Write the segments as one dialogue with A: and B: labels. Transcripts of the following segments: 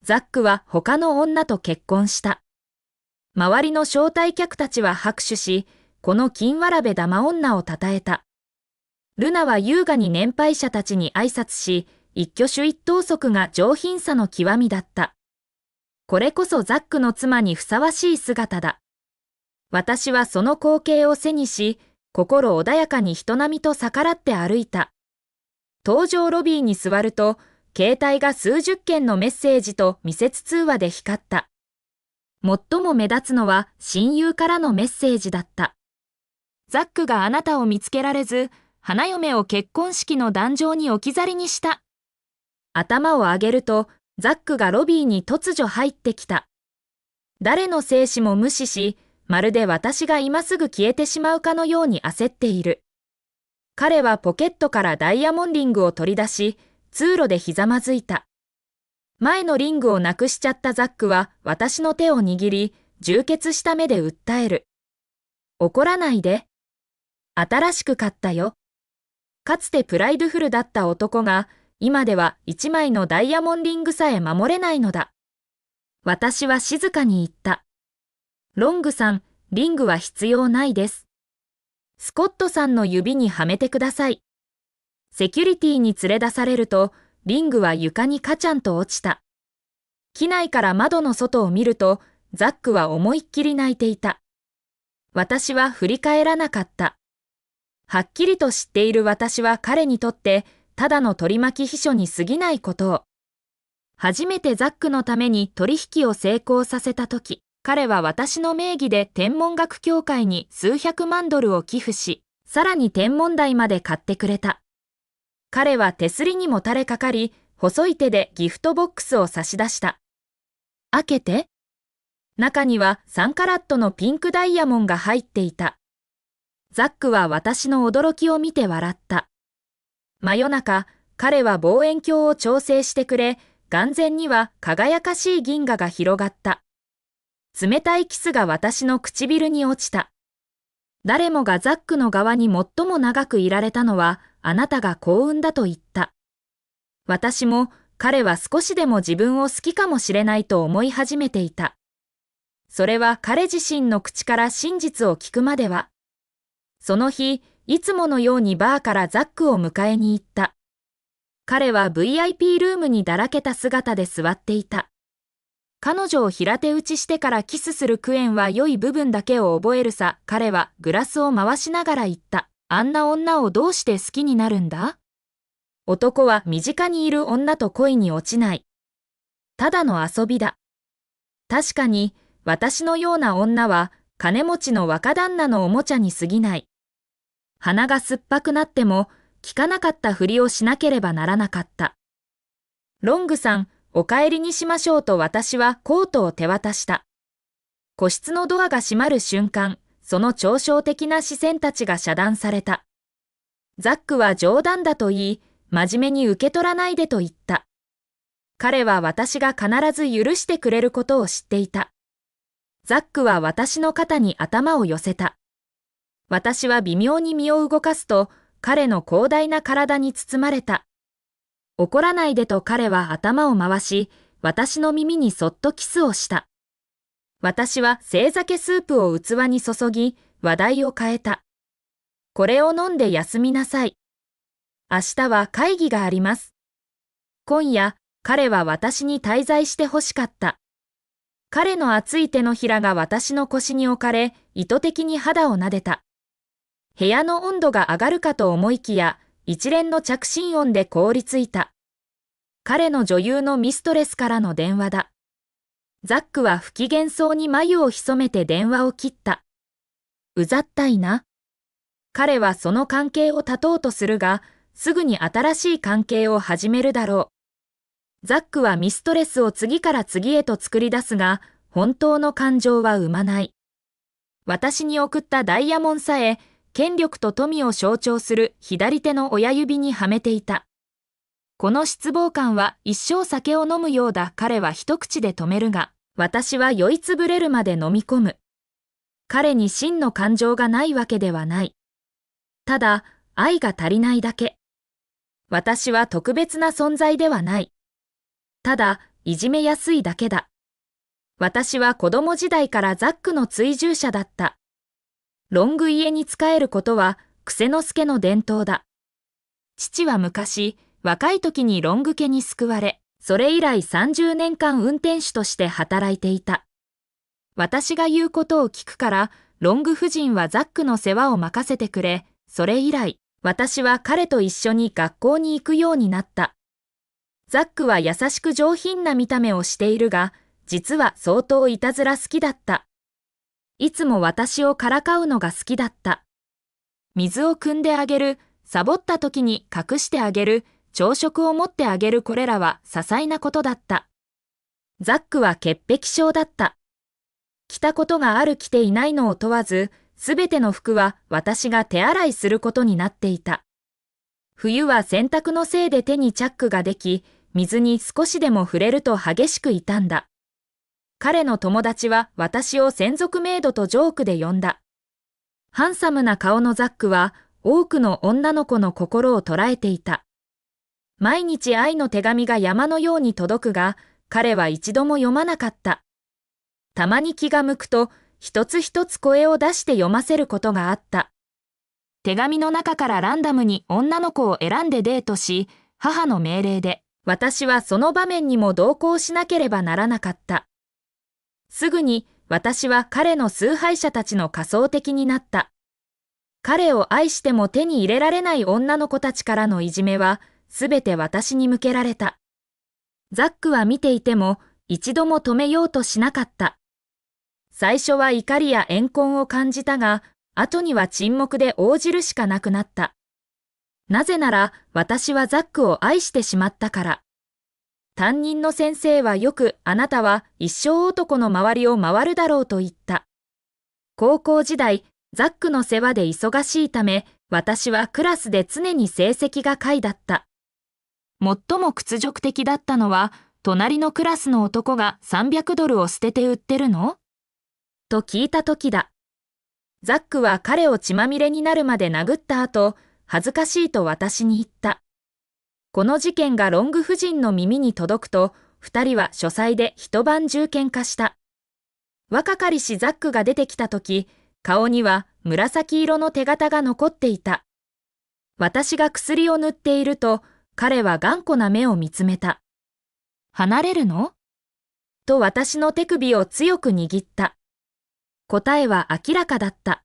A: ザックは他の女と結婚した。周りの招待客たちは拍手し、この金わらべ玉女を称えた。ルナは優雅に年配者たちに挨拶し、一挙手一投足が上品さの極みだった。これこそザックの妻にふさわしい姿だ。私はその光景を背にし、心穏やかに人並みと逆らって歩いた。搭乗ロビーに座ると、携帯が数十件のメッセージと未接通話で光った。最も目立つのは親友からのメッセージだった。ザックがあなたを見つけられず、花嫁を結婚式の壇上に置き去りにした。頭を上げると、ザックがロビーに突如入ってきた。誰の制止も無視し、まるで私が今すぐ消えてしまうかのように焦っている。彼はポケットからダイヤモンドリングを取り出し、通路でひざまずいた。前のリングをなくしちゃったザックは私の手を握り、充血した目で訴える。怒らないで。新しく買ったよ。かつてプライドフルだった男が、今では一枚のダイヤモンドリングさえ守れないのだ。私は静かに言った。ロングさん、リングは必要ないです。スコットさんの指にはめてください。セキュリティに連れ出されると、リングは床にカチャンと落ちた。機内から窓の外を見ると、ザックは思いっきり泣いていた。私は振り返らなかった。はっきりと知っている私は彼にとって、ただの取り巻き秘書に過ぎないことを。初めてザックのために取引を成功させたとき、彼は私の名義で天文学協会に数百万ドルを寄付し、さらに天文台まで買ってくれた。彼は手すりにも垂れかかり、細い手でギフトボックスを差し出した。開けて。中には3カラットのピンクダイヤモンが入っていた。ザックは私の驚きを見て笑った。真夜中、彼は望遠鏡を調整してくれ、眼前には輝かしい銀河が広がった。冷たいキスが私の唇に落ちた。誰もがザックの側に最も長くいられたのは、あなたが幸運だと言った。私も、彼は少しでも自分を好きかもしれないと思い始めていた。それは彼自身の口から真実を聞くまでは。その日、いつものようにバーからザックを迎えに行った。彼は VIP ルームにだらけた姿で座っていた。彼女を平手打ちしてからキスするクエンは良い部分だけを覚えるさ。彼はグラスを回しながら言った。あんな女をどうして好きになるんだ？男は身近にいる女と恋に落ちない。ただの遊びだ。確かに、私のような女は、金持ちの若旦那のおもちゃに過ぎない。鼻が酸っぱくなっても、聞かなかったふりをしなければならなかった。ロングさん、お帰りにしましょうと私はコートを手渡した。個室のドアが閉まる瞬間、その嘲笑的な視線たちが遮断された。ザックは冗談だと言い、真面目に受け取らないでと言った。彼は私が必ず許してくれることを知っていた。ザックは私の肩に頭を寄せた。私は微妙に身を動かすと、彼の広大な体に包まれた。怒らないでと彼は頭を回し、私の耳にそっとキスをした。私は正酒スープを器に注ぎ、話題を変えた。これを飲んで休みなさい。明日は会議があります。今夜、彼は私に滞在してほしかった。彼の熱い手のひらが私の腰に置かれ、意図的に肌を撫でた。部屋の温度が上がるかと思いきや、一連の着信音で凍りついた。彼の女優のミストレスからの電話だ。ザックは不機嫌そうに眉を潜めて電話を切った。うざったいな。彼はその関係を断とうとするが、すぐに新しい関係を始めるだろう。ザックはミストレスを次から次へと作り出すが、本当の感情は生まない。私に送ったダイヤモンさえ、権力と富を象徴する左手の親指にはめていた。この失望感は一生酒を飲むようだ。彼は一口で止めるが、私は酔いつぶれるまで飲み込む。彼に真の感情がないわけではない。ただ、愛が足りないだけ。私は特別な存在ではない。ただ、いじめやすいだけだ。私は子供時代からザックの追従者だった。ロング家に仕えることは癖之助の伝統だ。父は昔、若い時にロング家に救われ、それ以来30年間運転手として働いていた。私が言うことを聞くから、ロング夫人はザックの世話を任せてくれ、それ以来、私は彼と一緒に学校に行くようになった。ザックは優しく上品な見た目をしているが、実は相当いたずら好きだった。いつも私をからかうのが好きだった。水を汲んであげる、サボった時に隠してあげる、朝食を持ってあげる、これらは些細なことだった。ザックは潔癖症だった。着たことがある着ていないのを問わず、すべての服は私が手洗いすることになっていた。冬は洗濯のせいで手にチャックができ、水に少しでも触れると激しく傷んだ。彼の友達は私を専属メイドとジョークで呼んだ。ハンサムな顔のザックは多くの女の子の心を捉えていた。毎日愛の手紙が山のように届くが、彼は一度も読まなかった。たまに気が向くと、一つ一つ声を出して読ませることがあった。手紙の中からランダムに女の子を選んでデートし、母の命令で、私はその場面にも同行しなければならなかった。すぐに私は彼の崇拝者たちの仮想敵になった。彼を愛しても手に入れられない女の子たちからのいじめは、すべて私に向けられた。ザックは見ていても、一度も止めようとしなかった。最初は怒りや怨恨を感じたが、後には沈黙で応じるしかなくなった。なぜなら、私はザックを愛してしまったから。担任の先生はよく、あなたは一生男の周りを回るだろうと言った。高校時代、ザックの世話で忙しいため、私はクラスで常に成績が下位だった。最も屈辱的だったのは、隣のクラスの男が$300を捨てて売ってるの？と聞いた時だ。ザックは彼を血まみれになるまで殴った後、恥ずかしいと私に言った。この事件がロング夫人の耳に届くと、二人は書斎で一晩中喧嘩した。若かりしザックが出てきた時、顔には紫色の手形が残っていた。私が薬を塗っていると、彼は頑固な目を見つめた。離れるの？と私の手首を強く握った。答えは明らかだった。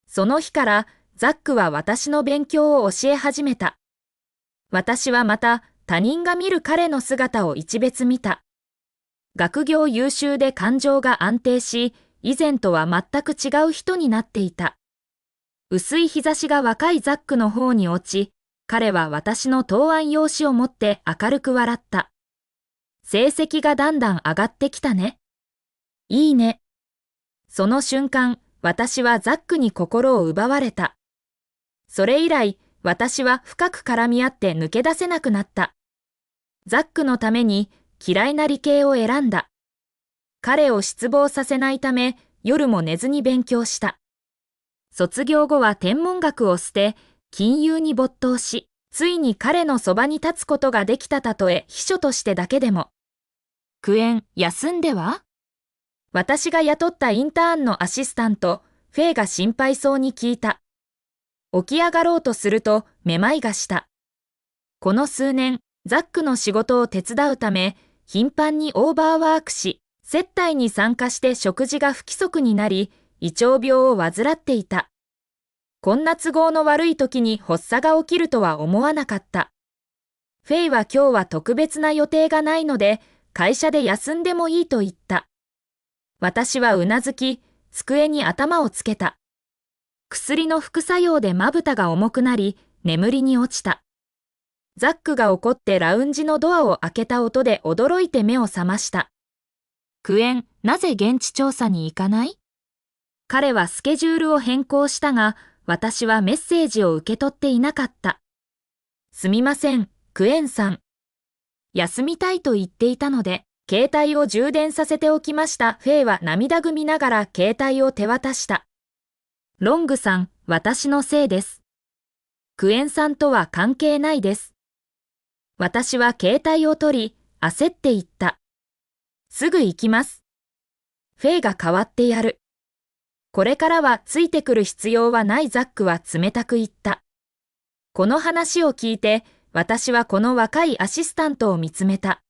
A: その日からザックは私の勉強を教え始めた。私はまた他人が見る彼の姿を一別見た。学業優秀で感情が安定し、以前とは全く違う人になっていた。薄い日差しが若いザックの方に落ち、彼は私の答案用紙を持って明るく笑った。成績がだんだん上がってきたね。いいね。その瞬間、私はザックに心を奪われた。それ以来、私は深く絡み合って抜け出せなくなった。ザックのために嫌いな理系を選んだ。彼を失望させないため、夜も寝ずに勉強した。卒業後は天文学を捨て、金融に没頭し、ついに彼のそばに立つことができた、たとえ秘書としてだけでも。クエン、休んでは？私が雇ったインターンのアシスタント、フェイが心配そうに聞いた。起き上がろうとすると、めまいがした。この数年、ザックの仕事を手伝うため、頻繁にオーバーワークし、接待に参加して食事が不規則になり、胃腸病を患っていた。こんな都合の悪い時に発作が起きるとは思わなかった。フェイは今日は特別な予定がないので、会社で休んでもいいと言った。私はうなずき、机に頭をつけた。薬の副作用でまぶたが重くなり、眠りに落ちた。ザックが怒ってラウンジのドアを開けた音で驚いて目を覚ました。クエン、なぜ現地調査に行かない？彼はスケジュールを変更したが、私はメッセージを受け取っていなかった。すみません、クエンさん。休みたいと言っていたので、携帯を充電させておきました。フェイは涙ぐみながら携帯を手渡した。ロングさん、私のせいです。クエンさんとは関係ないです。私は携帯を取り、焦って言った。すぐ行きます。フェイが代わってやる。これからはついてくる必要はない。ザックは冷たく言った。この話を聞いて、私はこの若いアシスタントを見つめた。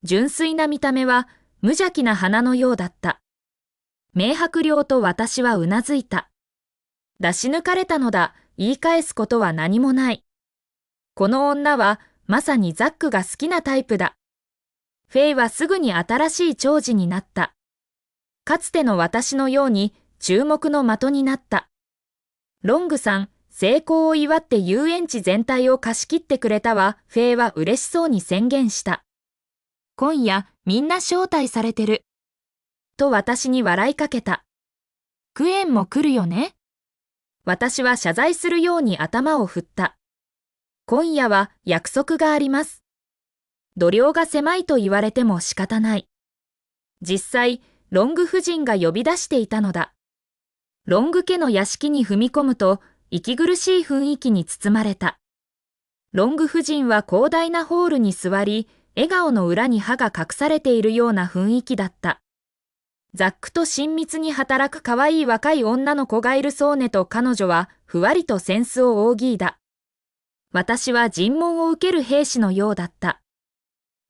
A: 純粋な見た目は無邪気な花のようだった。明白了と私はうなずいた。出し抜かれたのだ。言い返すことは何もない。この女はまさにザックが好きなタイプだ。フェイはすぐに新しい長寿になった。かつての私のように注目の的になった。ロングさん、成功を祝って遊園地全体を貸し切ってくれたわ。フェイは嬉しそうに宣言した。今夜みんな招待されてる。と私に笑いかけた。クエンも来るよね。私は謝罪するように頭を振った。今夜は約束があります。度量が狭いと言われても仕方ない。実際、ロング夫人が呼び出していたのだ。ロング家の屋敷に踏み込むと、息苦しい雰囲気に包まれた。ロング夫人は広大なホールに座り、笑顔の裏に歯が隠されているような雰囲気だった。ザックと親密に働く可愛い若い女の子がいるそうねと彼女はふわりと扇子を仰いだ。私は尋問を受ける兵士のようだった。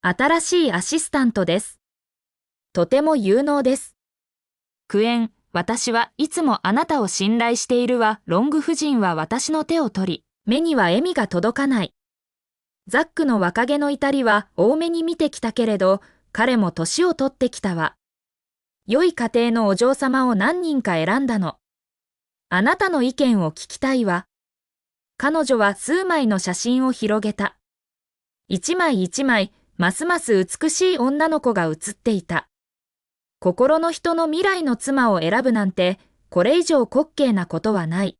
A: 新しいアシスタントです。とても有能です。クエン、私はいつもあなたを信頼しているわ。ロング夫人は私の手を取り、目には笑みが届かない。ザックの若気の至りは多めに見てきたけれど、彼も年を取ってきたわ。良い家庭のお嬢様を何人か選んだの。あなたの意見を聞きたいわ。彼女は数枚の写真を広げた。一枚一枚、ますます美しい女の子が写っていた。心の人の未来の妻を選ぶなんて、これ以上滑稽なことはない。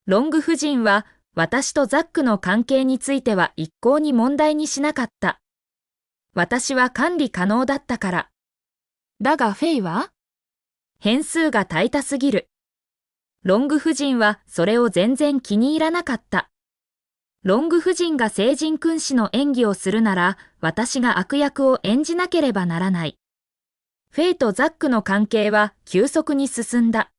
A: ロング夫人は、私とザックの関係については一向に問題にしなかった。私は管理可能だったから。だがフェイは？変数が大多すぎる。ロング夫人はそれを全然気に入らなかった。ロング夫人が聖人君子の演技をするなら、私が悪役を演じなければならない。フェイとザックの関係は急速に進んだ。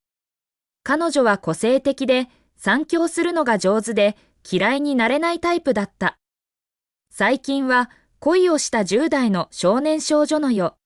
A: 彼女は個性的で、賛響するのが上手で、嫌いになれないタイプだった。最近は恋をした10代の少年少女のよ。